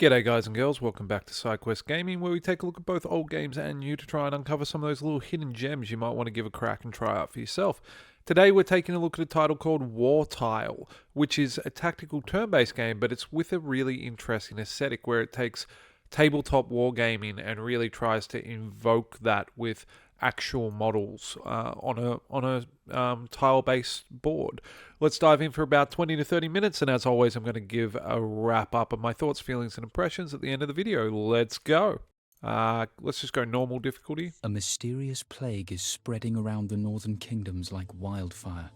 G'day guys and girls, welcome back to Sidequest Gaming, where we take a look at both old games and new to try and uncover some of those little hidden gems you might want to give a crack and try out for yourself. Today we're taking a look at a title called Wartile, which is a tactical turn-based game, but it's with a really interesting aesthetic where it takes tabletop wargaming and really tries to invoke that with actual models on a tile-based board. Let's dive in for about 20 to 30 minutes, and as always, I'm going to give a wrap-up of my thoughts, feelings, and impressions at the end of the video. Let's go. Let's just go normal difficulty. A mysterious plague is spreading around the northern kingdoms like wildfire.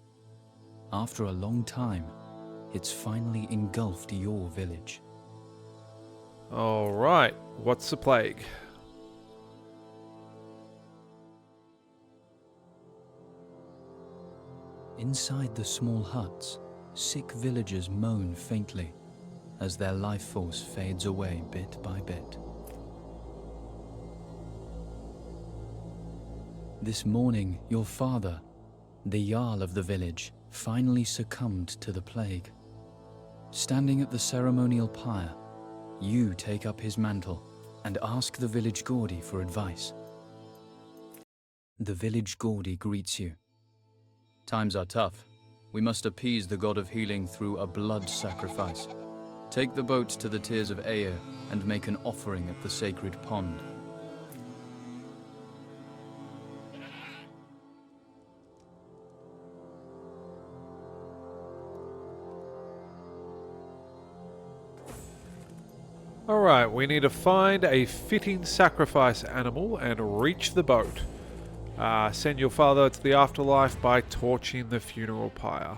After a long time, it's finally engulfed your village. Alright, what's the plague? Inside the small huts, sick villagers moan faintly as their life force fades away bit by bit. This morning, your father, the Jarl of the village, finally succumbed to the plague. Standing at the ceremonial pyre, you take up his mantle and ask the village Gordy for advice. The village Gordy greets you. Times are tough. We must appease the god of healing through a blood sacrifice. Take the boat to the Tears of Air and make an offering at the sacred pond. Alright, we need to find a fitting sacrifice animal and reach the boat. Send your father to the afterlife by torching the funeral pyre.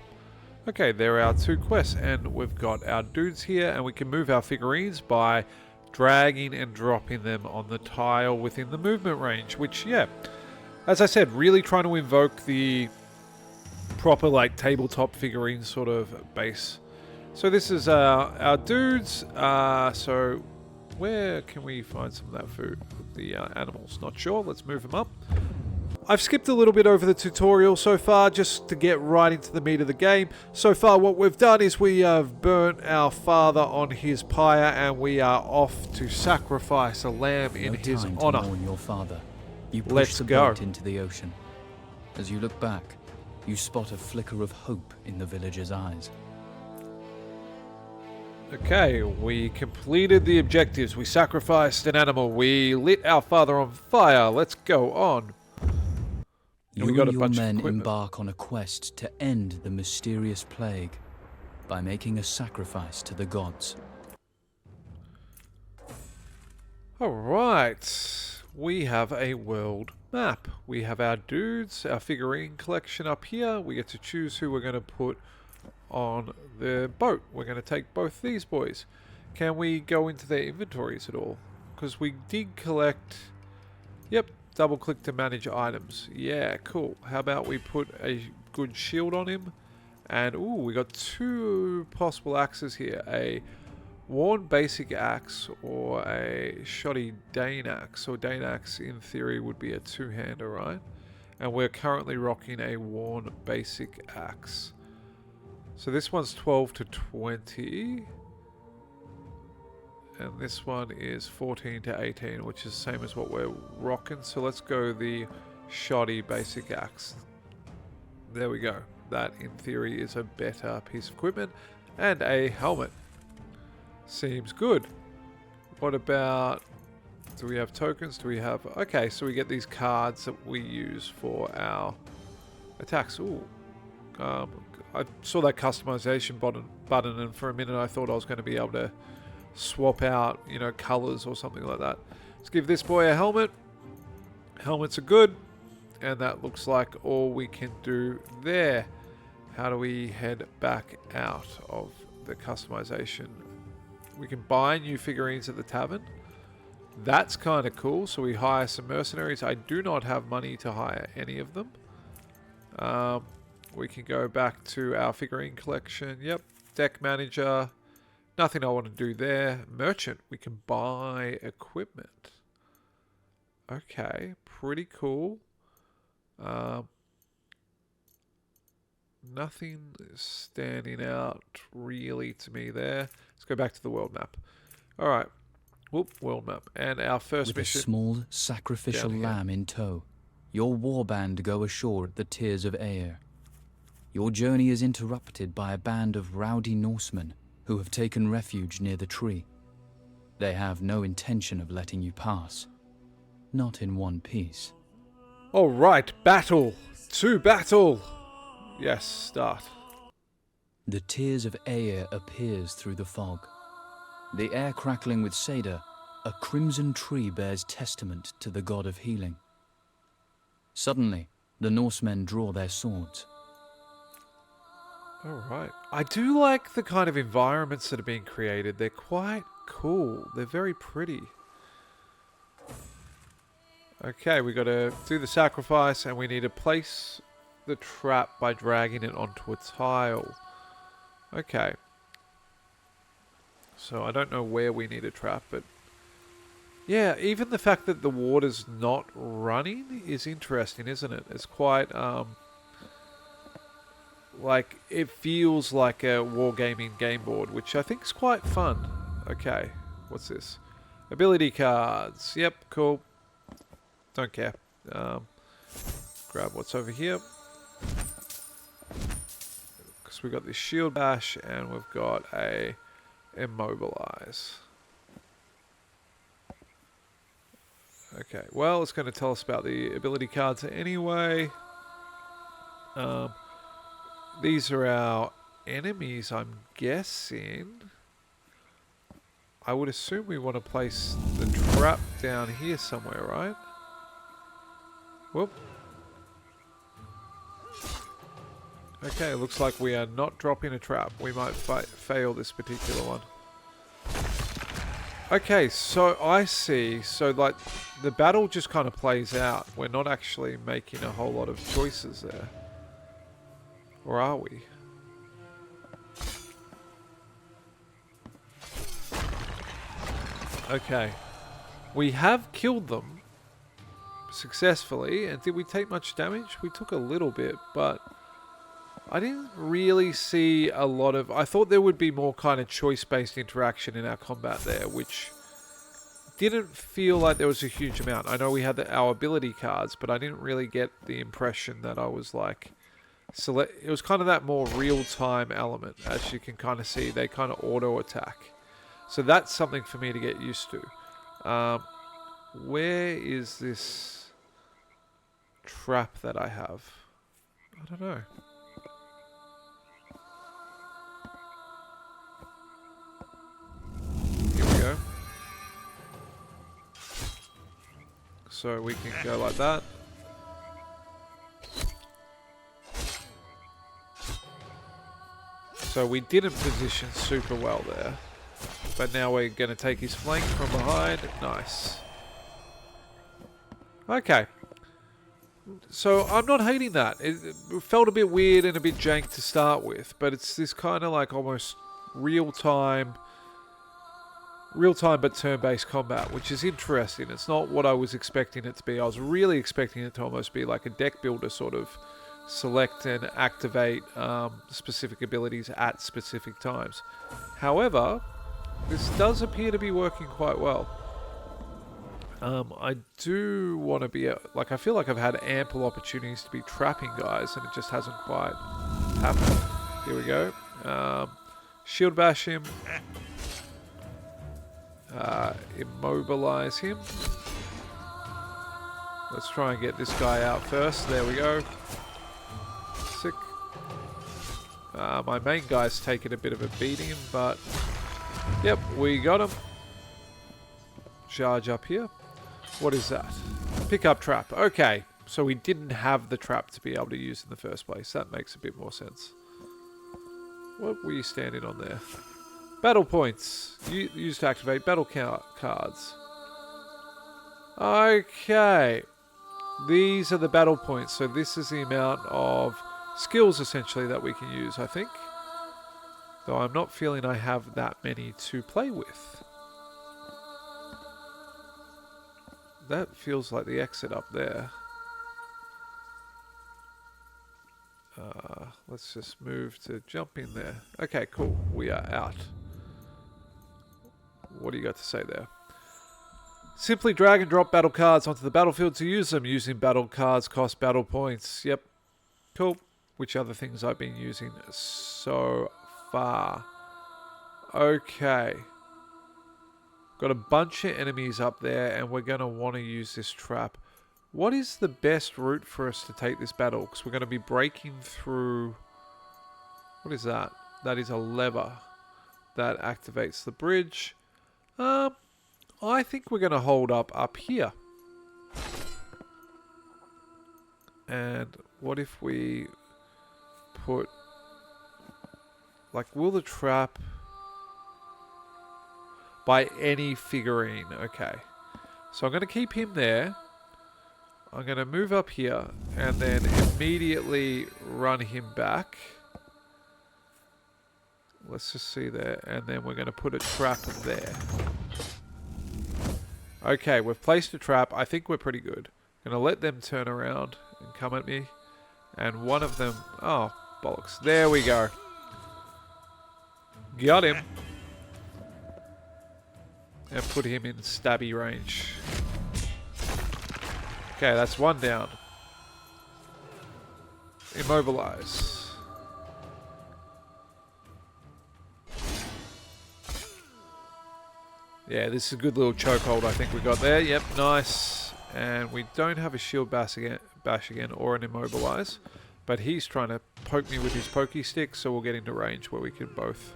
Okay, there are our two quests, and we've got our dudes here, and we can move our figurines by dragging and dropping them on the tile within the movement range, which, yeah, as I said, really trying to invoke the proper, like, tabletop figurine sort of base. So this is our dudes. So where can we find some of that food? The animals, not sure. Let's move them up. I've skipped a little bit over the tutorial so far just to get right into the meat of the game. So far what we've done is we have burnt our father on his pyre and we are off to sacrifice a lamb in his honor. To mourn your father. You push Let's the go. boat into the ocean. As you look back, you spot a flicker of hope in the villagers' eyes. Okay, we completed the objectives. We sacrificed an animal. We lit our father on fire. Let's go on. You and your men embark on a quest to end the mysterious plague by making a sacrifice to the gods. Alright, we have a world map. We have our dudes, our figurine collection up here. We get to choose who we're going to put on the boat. We're going to take both these boys. Can we go into their inventories at all? Because we did collect... Yep. Double click to manage items. Yeah, cool. How about we put a good shield on him? And, ooh, we got two possible axes here. A worn basic axe or a shoddy Dane axe. Or Dane axe, in theory, would be a two-hander, right? And we're currently rocking a worn basic axe. So this one's 12 to 20. And this one is 14 to 18, which is the same as what we're rocking. So let's go the shoddy basic axe. There we go. That, in theory, is a better piece of equipment. And a helmet. Seems good. What about... Do we have tokens? Do we have... Okay, so we get these cards that we use for our attacks. Ooh. I saw that customization button, and for a minute I thought I was going to be able to swap out, you know, colors or something like that. Let's give this boy a helmet. Helmets are good. And that looks like all we can do there. How do we head back out of the customization? We can buy new figurines at the tavern. That's kind of cool. So we hire some mercenaries. I do not have money to hire any of them. We can go back to our figurine collection. Yep. Deck manager. Nothing I want to do there. Merchant. We can buy equipment. Okay. Pretty cool. Nothing standing out really to me there. Let's go back to the world map. Alright. Whoop, world map. And our first With mission. a small sacrificial down here. lamb in tow, your warband go ashore at the Tears of Aer. Your journey is interrupted by a band of rowdy Norsemen who have taken refuge near the tree. They have no intention of letting you pass. Not in one piece. Alright, battle! To battle! Yes, start. The Tears of Aer appears through the fog. The air crackling with cedar, a crimson tree bears testament to the god of healing. Suddenly, the Norsemen draw their swords. Alright. I do like the kind of environments that are being created. They're quite cool. They're very pretty. Okay, we got to do the sacrifice and we need to place the trap by dragging it onto a tile. Okay. So I don't know where we need a trap, but yeah, even the fact that the water's not running is interesting, isn't it? It's quite, like, it feels like a wargaming game board, which I think is quite fun. Okay, what's this? Ability cards. Yep, cool. Don't care. Grab what's over here. Because we've got this shield bash and we've got a immobilize. Okay, well, it's going to tell us about the ability cards anyway. These are our enemies, I'm guessing. I would assume we want to place the trap down here somewhere, right? Whoop. Okay, looks like we are not dropping a trap. We might fail this particular one. Okay, so I see. So, like, the battle just kind of plays out. We're not actually making a whole lot of choices there. Or are we? Okay. We have killed them successfully. And did we take much damage? We took a little bit, but I didn't really see a lot of... I thought there would be more kind of choice-based interaction in our combat there, which didn't feel like there was a huge amount. I know we had our ability cards, but I didn't really get the impression that I was like... It was kind of that more real-time element. As you can kind of see, they kind of auto-attack. So that's something for me to get used to. Where is this trap that I have? I don't know. Here we go. So we can go like that. So we didn't position super well there. But now we're going to take his flank from behind. Nice. Okay. So I'm not hating that. It felt a bit weird and a bit jank to start with. But it's this kind of like almost real-time but turn-based combat, which is interesting. It's not what I was expecting it to be. I was really expecting it to almost be like a deck builder sort of select and activate specific abilities at specific times. However, this does appear to be working quite well. I do want to be... like, I feel like I've had ample opportunities to be trapping guys, and it just hasn't quite happened. Here we go. Shield bash him. Immobilize him. Let's try and get this guy out first. There we go. Sick. My main guy's taken a bit of a beating, but... Yep, we got him. Charge up here. What is that? Pick up trap. Okay, so we didn't have the trap to be able to use in the first place. That makes a bit more sense. What were you standing on there? Battle points. Used to activate battle cards. Okay. These are the battle points. So this is the amount of skills, essentially, that we can use, I think. Though I'm not feeling I have that many to play with. That feels like the exit up there. Let's just move to jump in there. Okay, cool. We are out. What do you got to say there? Simply drag and drop battle cards onto the battlefield to use them. Using battle cards cost battle points. Yep. Cool. Which other things I've been using so far? Okay. Got a bunch of enemies up there, and we're going to want to use this trap. What is the best route for us to take this battle? Because we're going to be breaking through... What is that? That is a lever that activates the bridge. I think we're going to hold up here. And what if we put... Like, will the trap... By any figurine. Okay. So I'm going to keep him there. I'm going to move up here. And then immediately run him back. Let's just see there. And then we're going to put a trap there. Okay, we've placed a trap. I think we're pretty good. Going to let them turn around and come at me. And one of them... Oh, bollocks. There we go. Got him. And put him in stabby range. Okay, that's one down. Immobilize. Yeah, this is a good little chokehold I think we got there. Yep, nice. And we don't have a shield bash again or an immobilize. But he's trying to poke me with his pokey stick, so we'll get into range where we can both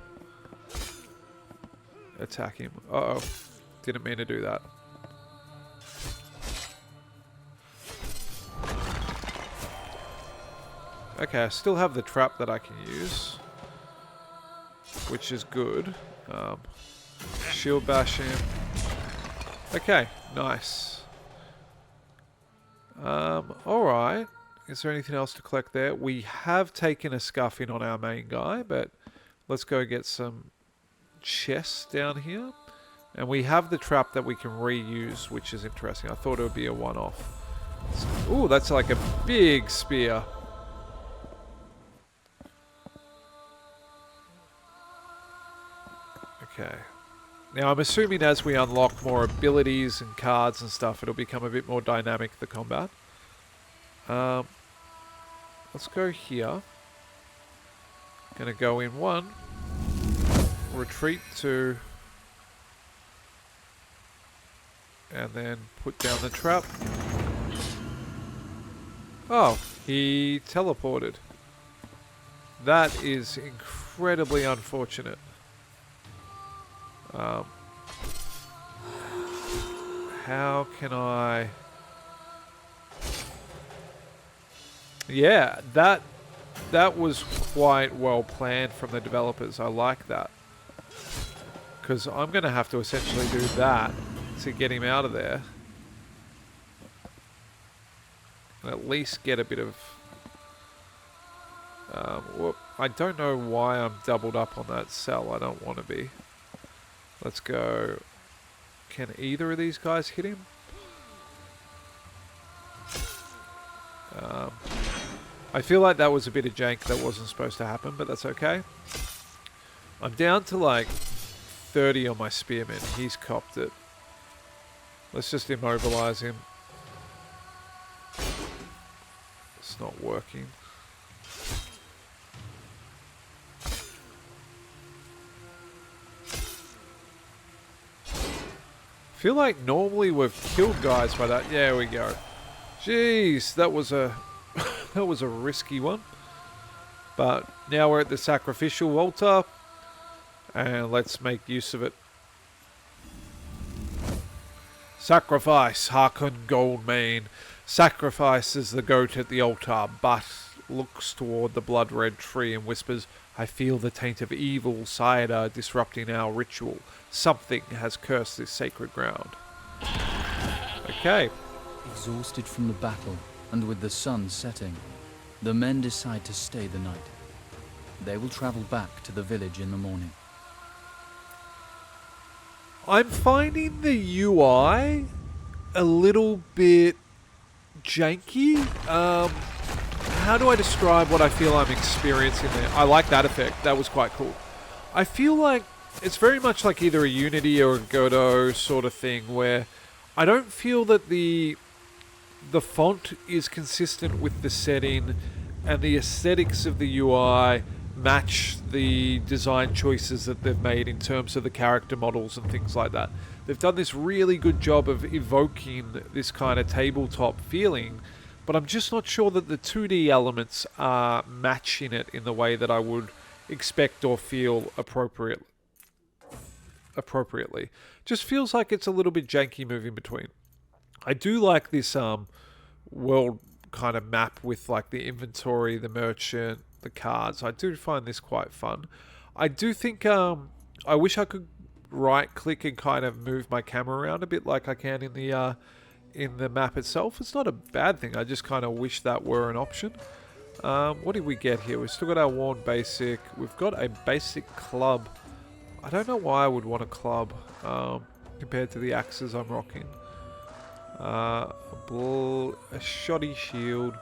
attack him. Uh-oh. Didn't mean to do that. Okay, I still have the trap that I can use, which is good. Shield bash him. Okay, nice. Alright. Is there anything else to collect there? We have taken a scuffing on our main guy, but let's go get some chests down here. And we have the trap that we can reuse, which is interesting. I thought it would be a one-off. Ooh, that's like a big spear. Okay. Now, I'm assuming as we unlock more abilities and cards and stuff, it'll become a bit more dynamic, the combat. Let's go here. Gonna go in 1. Retreat 2. And then put down the trap. Oh, he teleported. That is incredibly unfortunate. How can I... Yeah, that was quite well planned from the developers. I like that. Because I'm going to have to essentially do that to get him out of there. And at least get a bit of... whoop. I don't know why I'm doubled up on that cell. I don't want to be. Let's go... Can either of these guys hit him? I feel like that was a bit of jank that wasn't supposed to happen, but that's okay. I'm down to like 30 on my spearman. He's copped it. Let's just immobilize him. It's not working. I feel like normally we've killed guys by that. There we go. Jeez, that was a that was a risky one. But now we're at the sacrificial altar, and let's make use of it. Sacrifice, hearken Goldmane. Sacrifices the goat at the altar, but looks toward the blood-red tree and whispers, I feel the taint of evil cider disrupting our ritual. Something has cursed this sacred ground. Okay. Exhausted from the battle, and with the sun setting, the men decide to stay the night. They will travel back to the village in the morning. I'm finding the UI a little bit janky. How do I describe what I feel I'm experiencing there? I like that effect. That was quite cool. I feel like it's very much like either a Unity or a Godot sort of thing, where I don't feel that the font is consistent with the setting, and the aesthetics of the UI match the design choices that they've made in terms of the character models and things like that. They've done this really good job of evoking this kind of tabletop feeling, but I'm just not sure that the 2D elements are matching it in the way that I would expect or feel appropriately. Just feels like it's a little bit janky moving between. I do like this world kind of map with like the inventory, the merchant, the cards. I do find this quite fun. I do think I wish I could right click and kind of move my camera around a bit like I can in the map itself. It's not a bad thing. I just kind of wish that were an option. What did we get here? We've still got our worn basic. We've got a basic club. I don't know why I would want a club compared to the axes I'm rocking. A shoddy shield.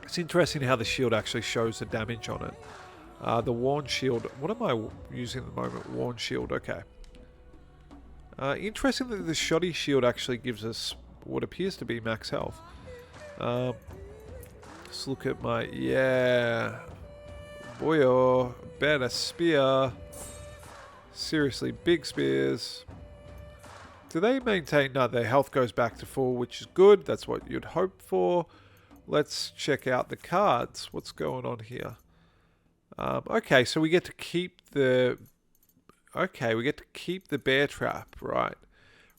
It's interesting how the shield actually shows the damage on it. The worn shield. What am I using at the moment? Worn shield. Okay. Interesting that the shoddy shield actually gives us what appears to be max health. Let's look at my... Yeah. Boyo. Better spear. Seriously, big spears. Do they maintain... No, their health goes back to full, which is good. That's what you'd hope for. Let's check out the cards. What's going on here? Okay, so we get to keep the... Okay, we get to keep the bear trap, right?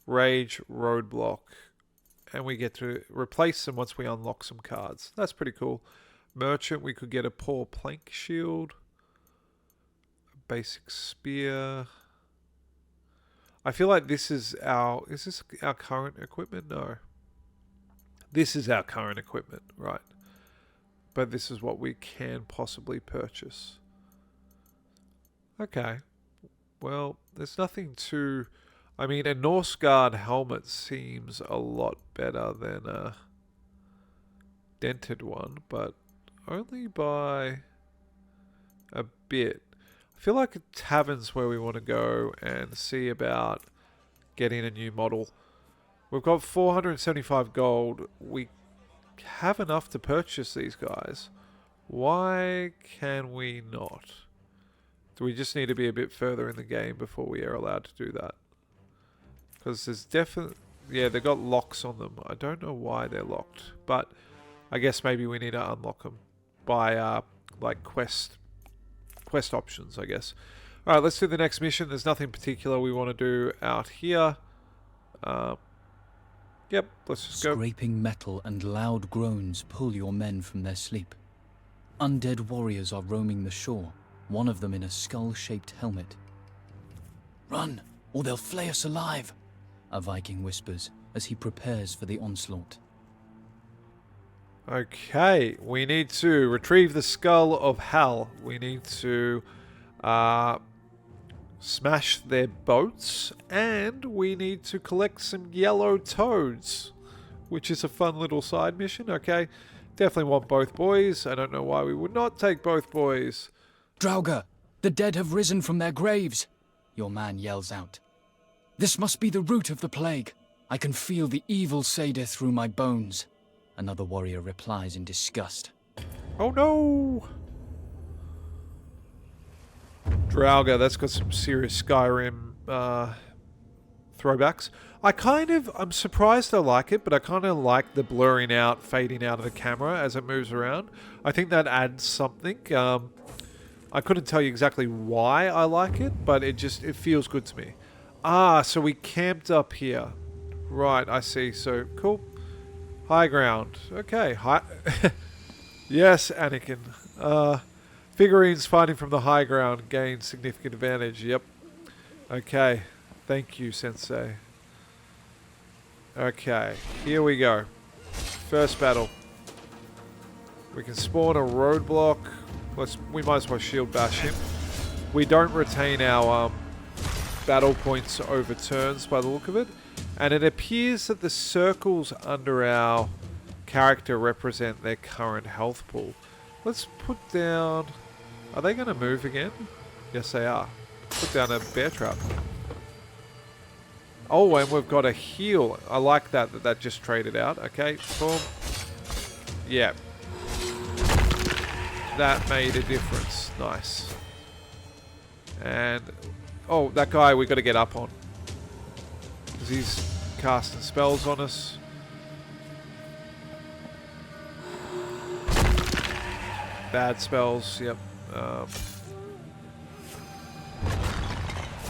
Rage, roadblock. And we get to replace them once we unlock some cards. That's pretty cool. Merchant, we could get a poor plank shield. A basic spear. I feel like this is our... Is this our current equipment? No. This is our current equipment, right? But this is what we can possibly purchase. Okay. Well, there's nothing too... I mean, a Norse Guard helmet seems a lot better than a dented one, but only by a bit. I feel like a tavern's where we want to go and see about getting a new model. We've got 475 gold. We have enough to purchase these guys. Why can we not? Do we just need to be a bit further in the game before we are allowed to do that? Because there's definitely... Yeah, they've got locks on them. I don't know why they're locked. But I guess maybe we need to unlock them by like quest options, I guess. Alright, let's do the next mission. There's nothing particular we want to do out here. Yep, let's just go. Scraping metal and loud groans pull your men from their sleep. Undead warriors are roaming the shore, one of them in a skull-shaped helmet. Run, or they'll flay us alive, a Viking whispers as he prepares for the onslaught. Okay, we need to retrieve the skull of Hal. We need to smash their boats, and we need to collect some yellow toads, which is a fun little side mission. Okay, definitely want both boys. I don't know why we would not take both boys. Draugr, the dead have risen from their graves, your man yells out. This must be the root of the plague. I can feel the evil Seder through my bones. Another warrior replies in disgust. Oh no! Draugr, that's got some serious Skyrim throwbacks. I'm surprised I like it, but I kind of like the blurring out, fading out of the camera as it moves around. I think that adds something. I couldn't tell you exactly why I like it, but it feels good to me. Ah, so we camped up here. Right, I see. So, cool. High ground. Okay. High. Yes, Anakin. Figurines fighting from the high ground gain significant advantage. Yep. Okay. Thank you, Sensei. Okay. Here we go. First battle. We can spawn a roadblock. We might as well shield bash him. We don't retain our battle points over turns by the look of it. And it appears that the circles under our character represent their current health pool. Let's put down... Are they going to move again? Yes, they are. Put down a bear trap. Oh, and we've got a heal. I like that just traded out. Okay, boom. Yeah. That made a difference. Nice. And... oh, that guy we got to get up on. Because he's casting spells on us. Bad spells, yep.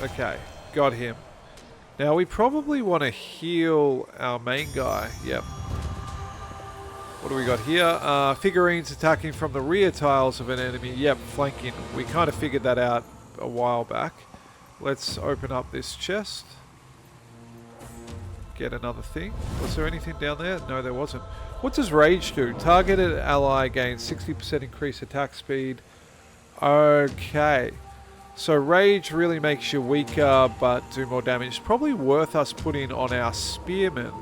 Okay, got him. Now we probably want to heal our main guy. Yep. What do we got here? Figurines attacking from the rear tiles of an enemy. Yep, flanking. We kind of figured that out a while back. Let's open up this chest. Get another thing. Was there anything down there? No, there wasn't. What does Rage do? Targeted ally gains 60% increased attack speed. Okay. So Rage really makes you weaker, but do more damage. It's probably worth us putting on our Spearman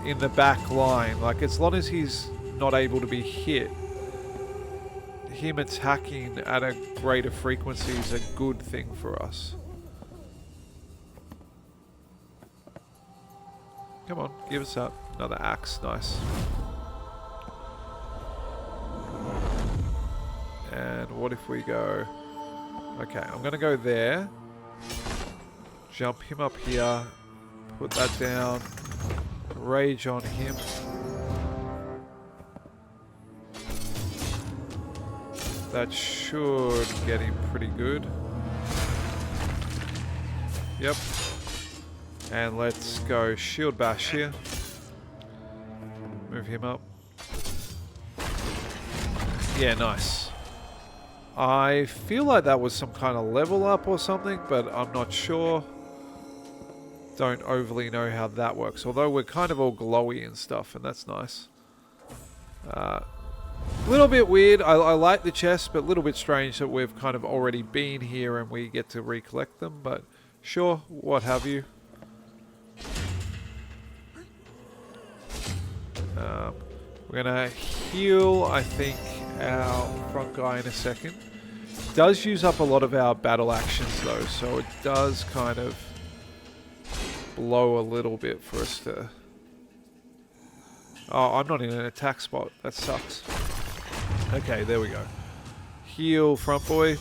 in the back line. Like, as long as he's not able to be hit, him attacking at a greater frequency is a good thing for us. Come on, give us up. Another axe, nice. And what if we go... okay, I'm going to go there. Jump him up here. Put that down. Rage on him. That should get him pretty good. Yep. And let's go shield bash here. Move him up. Yeah, nice. I feel like that was some kind of level up or something, but I'm not sure. Don't overly know how that works. Although we're kind of all glowy and stuff, and that's nice. Little bit weird. I like the chest, but a little bit strange that we've kind of already been here and we get to recollect them. But sure, what have you. We're going to heal, I think, our front guy in a second. Does use up a lot of our battle actions though, so it does kind of blow a little bit for us to... oh, I'm not in an attack spot. That sucks. Okay, there we go. Heal, front boy.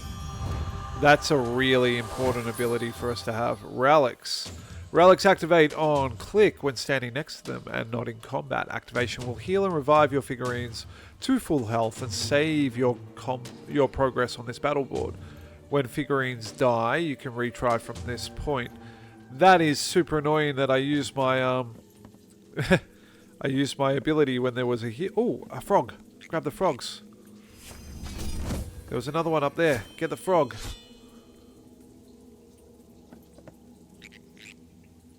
That's a really important ability for us to have. Relics. Relics activate on click when standing next to them and not in combat. Activation will heal and revive your figurines to full health and save your progress on this battle board. When figurines die, you can retry from this point. That is super annoying that I used my I used my ability when there was a hit. Oh, a frog. Grab the frogs. There was another one up there. Get the frog.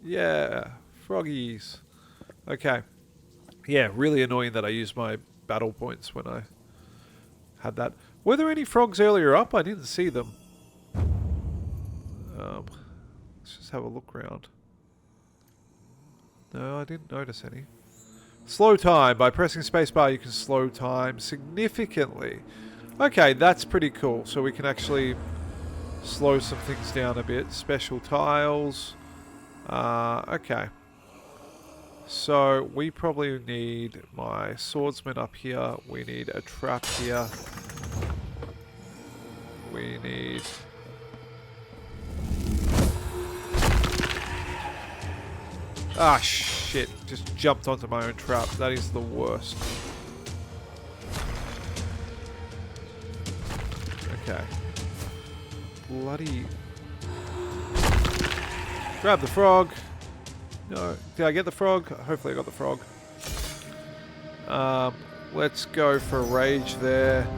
Yeah, froggies. Okay. Yeah, really annoying that I used my battle points when I had that. Were there any frogs earlier up? I didn't see them. Let's just have a look around. No, I didn't notice any. Slow time. By pressing spacebar, you can slow time significantly. Okay, that's pretty cool. So we can actually slow some things down a bit. Special tiles. Okay. So we probably need my swordsman up here. We need a trap here. We need... ah, shit. Just jumped onto my own trap. That is the worst. Okay. Bloody... grab the frog. No. Did I get the frog? Hopefully I got the frog. Let's go for rage there.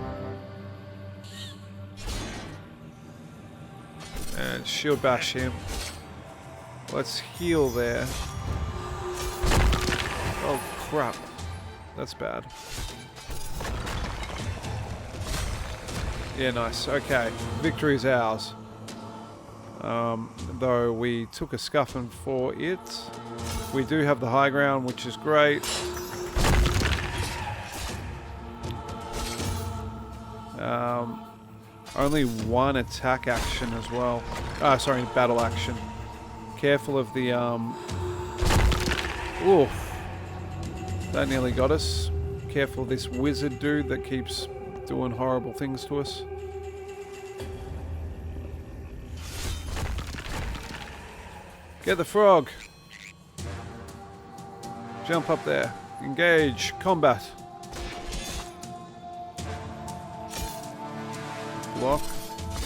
And shield bash him. Let's heal there. Oh crap. That's bad. Yeah, nice. Okay. Victory is ours. Though we took a scuffing for it. We do have the high ground, which is great. Only one attack action as well. Sorry, battle action. Careful of the, oof. That nearly got us. Careful of this wizard dude that keeps doing horrible things to us. Get the frog. Jump up there. Engage. Combat. Block.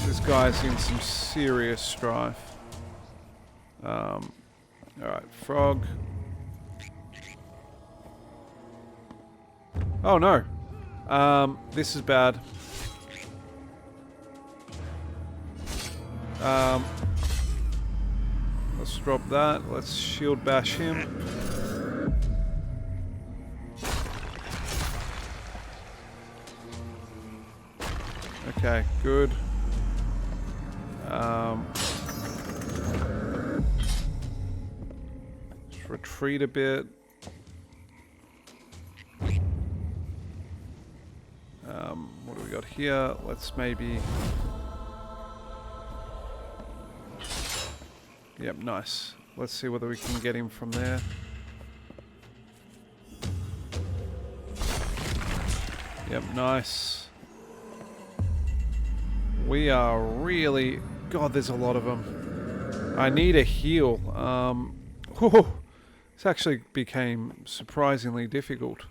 This guy's in some serious strife. Alright, frog. Oh no. This is bad. Let's drop that. Let's shield bash him. Okay, good. Just retreat a bit. What do we got here? Let's maybe... Yep, nice. Let's see whether we can get him from there. Yep, nice. We are really... God, there's a lot of them. I need a heal. This actually became surprisingly difficult.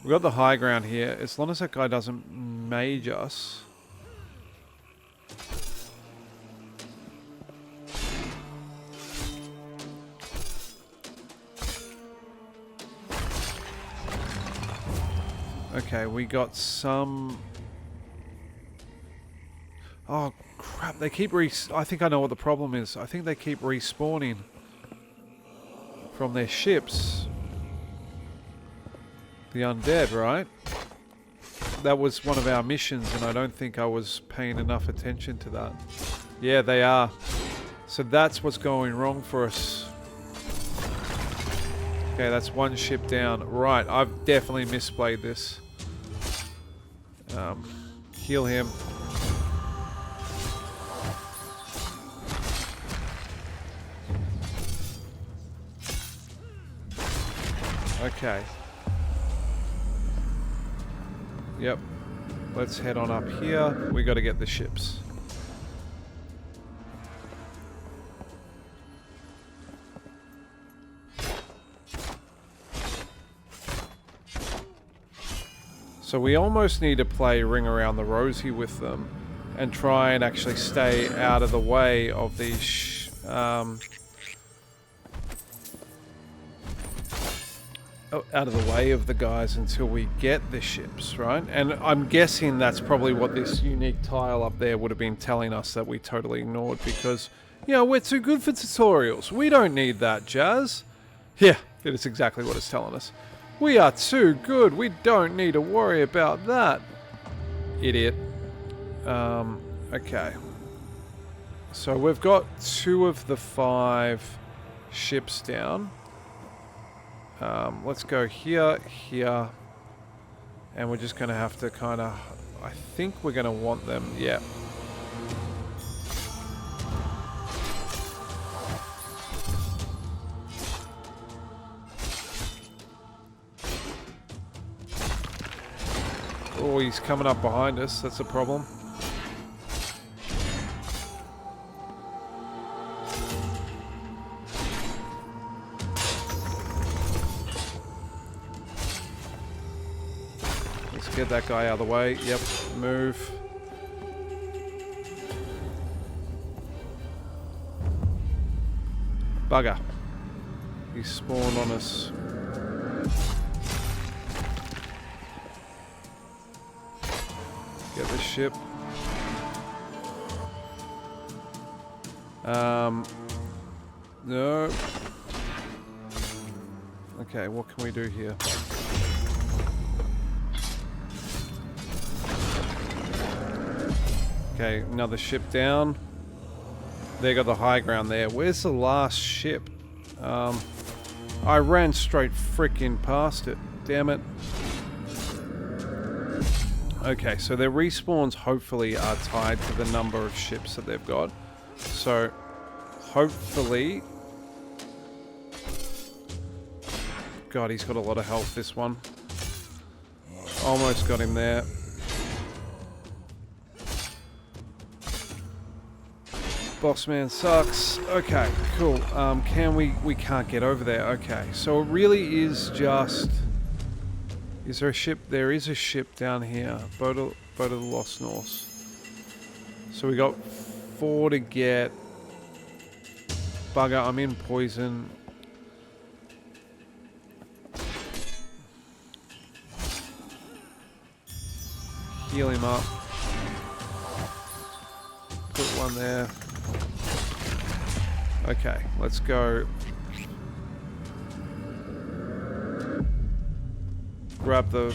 We got the high ground here. As long as that guy doesn't mage us. Okay, we got some... Oh, crap. They keep I think I know what the problem is. I think they keep respawning from their ships. The undead, right? That was one of our missions, and I don't think I was paying enough attention to that. Yeah, they are. So that's what's going wrong for us. Okay, that's one ship down. Right, I've definitely misplayed this. Heal him. Okay. Yep. Let's head on up here. We got to get the ships. So we almost need to play Ring Around the Rosie with them and try and actually stay out of the way of these out of the way of the guys until we get the ships, right? And I'm guessing that's probably what this unique tile up there would have been telling us that we totally ignored because, you know, we're too good for tutorials. We don't need that jazz. Yeah, it is exactly what it's telling us. We are too good. We don't need to worry about that. Idiot. Okay. So we've got 2 of the 5 ships down. Let's go here, here. And we're just going to have to kind of... I think we're going to want them. Yeah. Oh, he's coming up behind us. That's a problem. Let's get that guy out of the way. Yep, move. Bugger. He spawned on us. Get the ship. No. Okay, what can we do here? Okay, another ship down. They got the high ground there. Where's the last ship? I ran straight freaking past it. Damn it. Okay, so their respawns hopefully are tied to the number of ships that they've got. So, hopefully... God, he's got a lot of health, this one. Almost got him there. Boss man sucks. Okay, cool. We can't get over there. Okay, so it really is just... Is there a ship? There is a ship down here. Boat of the Lost Norse. So we got 4 to get. Bugger, I'm in poison. Heal him up. Put one there. Okay, let's go. Grab the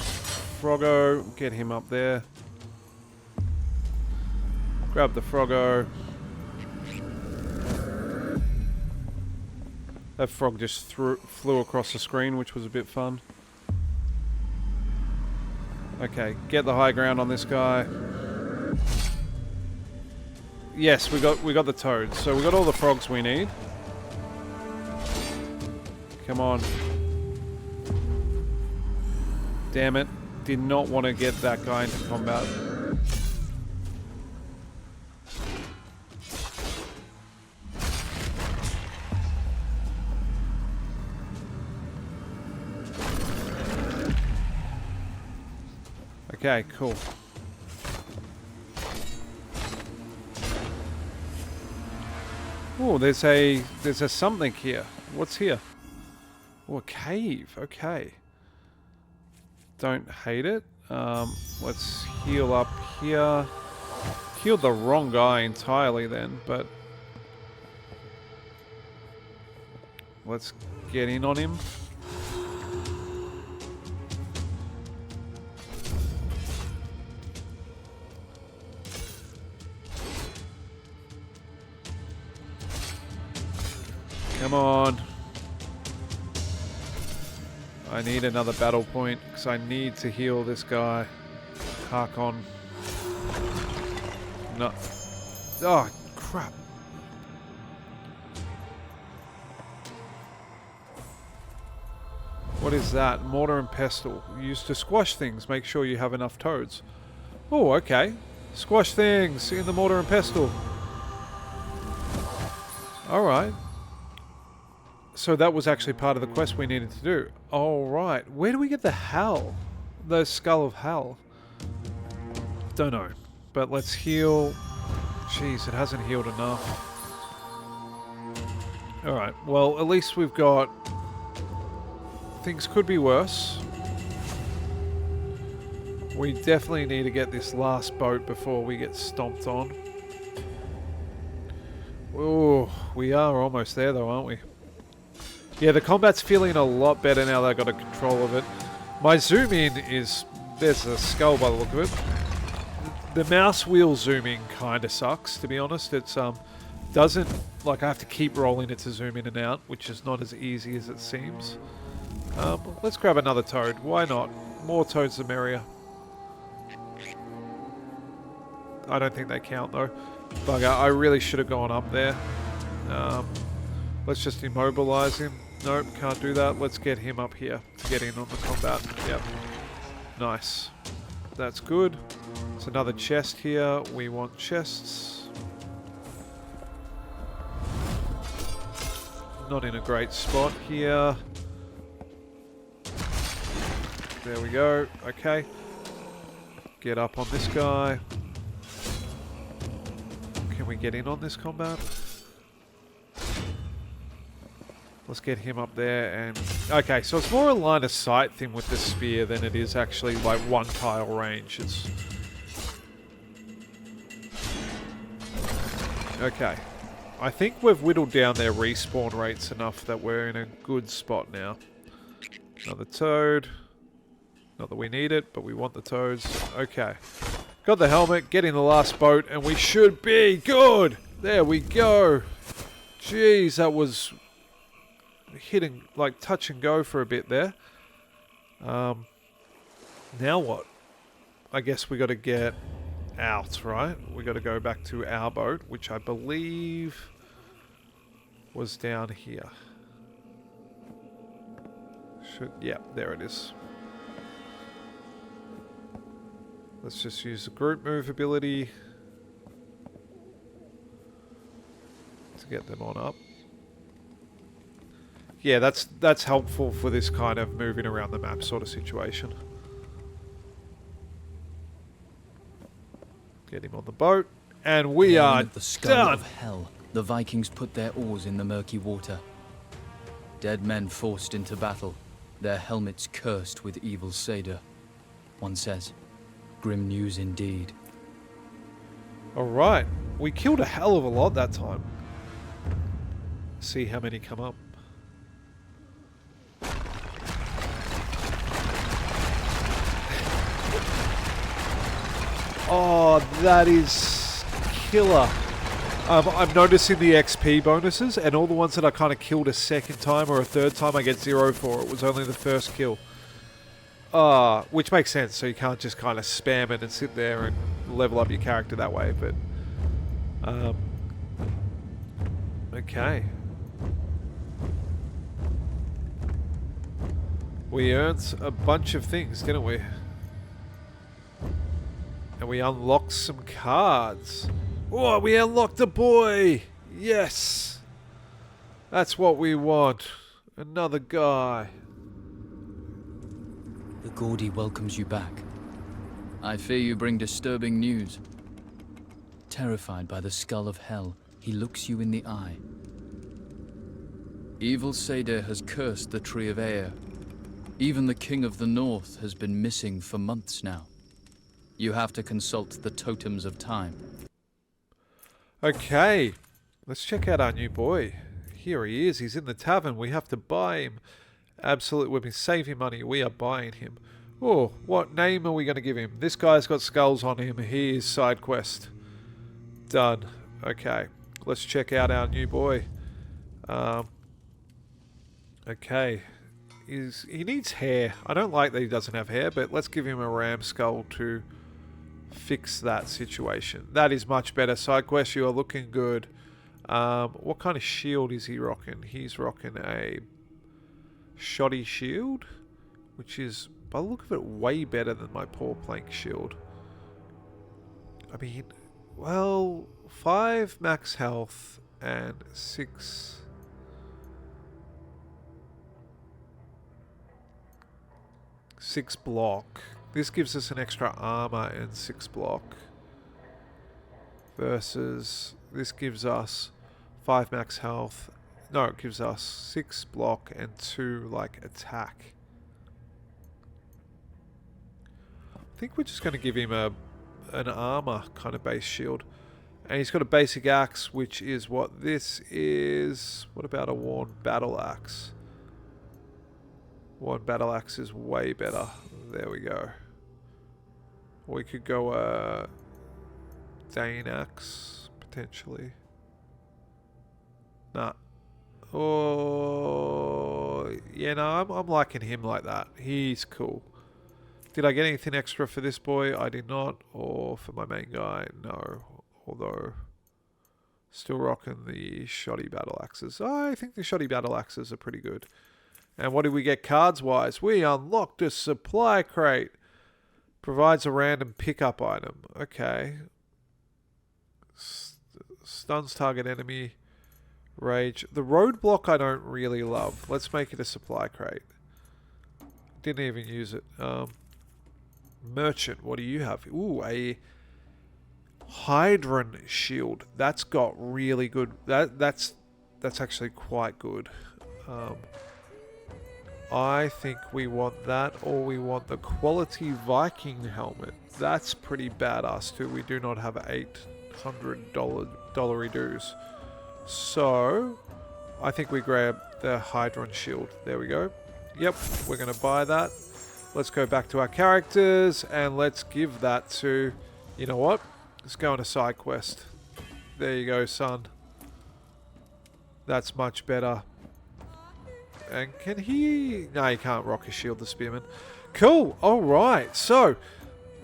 Froggo, get him up there. Grab the Froggo. That frog just flew across the screen, which was a bit fun. Okay, get the high ground on this guy. Yes, we got the toads. So we got all the frogs we need. Come on. Damn it. Did not want to get that guy into combat. Okay, cool. Oh, there's a something here. What's here? Oh, a cave. Okay. Don't hate it. Let's heal up here. Healed the wrong guy entirely then, but let's get in on him. Come on. I need another battle point because I need to heal this guy. Harkon. No. Oh, crap. What is that? Mortar and pestle. Used to squash things. Make sure you have enough toads. Oh, okay. Squash things in the mortar and pestle. Alright. So that was actually part of the quest we needed to do. Alright. Where do we get the Hal? The Skull of Hal? Don't know. But let's heal. Jeez, it hasn't healed enough. Alright. Well, at least we've got... Things could be worse. We definitely need to get this last boat before we get stomped on. Oh, we are almost there though, aren't we? Yeah, the combat's feeling a lot better now that I got a control of it. My zoom in is... There's a skull by the look of it. The mouse wheel zooming kind of sucks, to be honest. It's doesn't... Like, I have to keep rolling it to zoom in and out, which is not as easy as it seems. Let's grab another toad. Why not? More toads the merrier. I don't think they count though. Bugger, I really should have gone up there. Let's just immobilize him. Nope, can't do that. Let's get him up here to get in on the combat. Yep. Nice. That's good. There's another chest here. We want chests. Not in a great spot here. There we go. Okay. Get up on this guy. Can we get in on this combat? Let's get him up there and... Okay, so it's more a line of sight thing with the spear than it is actually like one tile range. It's... Okay. I think we've whittled down their respawn rates enough that we're in a good spot now. Another toad. Not that we need it, but we want the toads. Okay. Got the helmet, get in the last boat, and we should be good! There we go! Jeez, that was hitting, like, touch and go for a bit there. Now what? I guess we got to get out, right? We got to go back to our boat, which I believe was down here. Yeah, there it is. Let's just use the group move ability to get them on up. Yeah, that's helpful for this kind of moving around the map sort of situation. Get him on the boat, and we are at the skull done. of hell, the Vikings put their oars in the murky water. Dead men forced into battle, their helmets cursed with evil Seder. One says, grim news indeed. Alright, we killed a hell of a lot that time. See how many come up. Oh, that is killer. I'm noticing the XP bonuses, and all the ones that I kind of killed a second time or a third time, I get 0 for. It was only the first kill. Which makes sense, so you can't just kind of spam it and sit there and level up your character that way, but... okay. We earned a bunch of things, didn't we? And we unlocked some cards. Oh, we unlocked a boy! Yes! That's what we want. Another guy. The Gordy welcomes you back. I fear you bring disturbing news. Terrified by the skull of hell, he looks you in the eye. Evil Seder has cursed the Tree of Air. Even the King of the North has been missing for months now. You have to consult the totems of time. Okay, let's check out our new boy. Here he is. He's in the tavern. We have to buy him. Absolutely, we've been saving money. We are buying him. Oh, what name are we going to give him? This guy's got skulls on him. He is Sidequest. Done. Okay, let's check out our new boy. Okay. He needs hair. I don't like that he doesn't have hair, but let's give him a ram skull to fix that situation. That is much better. Sidequest, you are looking good. What kind of shield is he rocking? He's rocking a shoddy shield, which is, by the look of it, way better than my poor plank shield. I mean, well, 5 max health and 6... 6 block. This gives us an extra armor and 6 block. Versus this gives us 5 max health. No, it gives us 6 block and 2 like attack. I think we're just going to give him an armor kind of base shield. And he's got a basic axe, which is what this is. What about a worn battle axe? One battle axe is way better. There we go. We could go Dane axe potentially. Nah. Oh yeah, no, I'm liking him like that. He's cool. Did I get anything extra for this boy? I did not. Or for my main guy? No. Although still rocking the shoddy battle axes. I think the shoddy battle axes are pretty good. And what did we get cards-wise? We unlocked a supply crate. Provides a random pickup item. Okay. Stuns target enemy. Rage. The roadblock I don't really love. Let's make it a supply crate. Didn't even use it. Merchant. What do you have? Ooh, a Hydron shield. That's got really good... That's actually quite good. I think we want that, or we want the quality Viking helmet. That's pretty badass too. We do not have $800 dues. So, I think we grab the Hydron shield. There we go. Yep, we're going to buy that. Let's go back to our characters, and let's give that to... You know what? Let's go on a side quest. There you go, son. That's much better. And can he... No, he can't rock a shield, the spearman. Cool. Alright. So,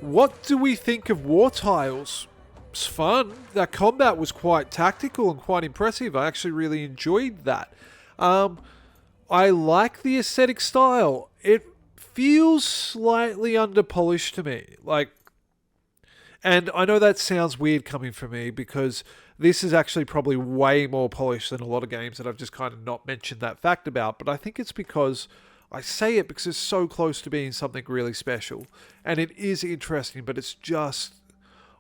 what do we think of Wartiles? It's fun. That combat was quite tactical and quite impressive. I actually really enjoyed that. I like the aesthetic style. It feels slightly underpolished to me. And I know that sounds weird coming from me because this is actually probably way more polished than a lot of games that I've just kind of not mentioned that fact about. But I think it's because I say it because it's so close to being something really special. And it is interesting, but it's just...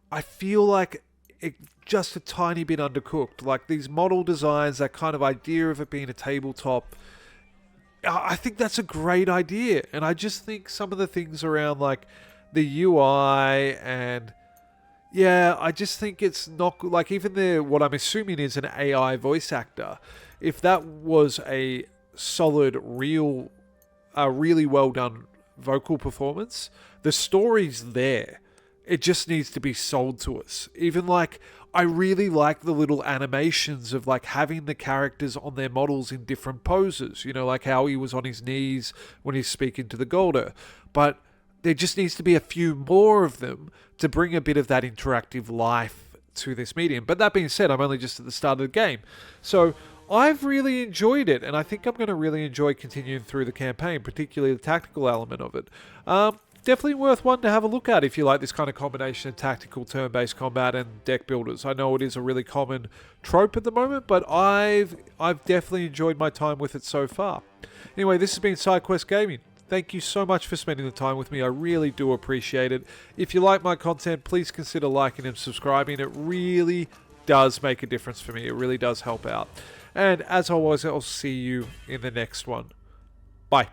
I feel like it just a tiny bit undercooked. Like these model designs, that kind of idea of it being a tabletop, I think that's a great idea. And I just think some of the things around like the UI and yeah, I just think it's not like even what I'm assuming is an AI voice actor. If that was a solid, really well done vocal performance, the story's there. It just needs to be sold to us. Even like, I really like the little animations of like having the characters on their models in different poses. You know, like how he was on his knees when he's speaking to the Golder. But there just needs to be a few more of them to bring a bit of that interactive life to this medium. But that being said, I'm only just at the start of the game. So I've really enjoyed it, and I think I'm going to really enjoy continuing through the campaign, particularly the tactical element of it. Definitely worth one to have a look at if you like this kind of combination of tactical turn-based combat and deck builders. I know it is a really common trope at the moment, but I've definitely enjoyed my time with it so far. Anyway, this has been Sidequest Gaming. Thank you so much for spending the time with me. I really do appreciate it. If you like my content, please consider liking and subscribing. It really does make a difference for me. It really does help out. And as always, I'll see you in the next one. Bye.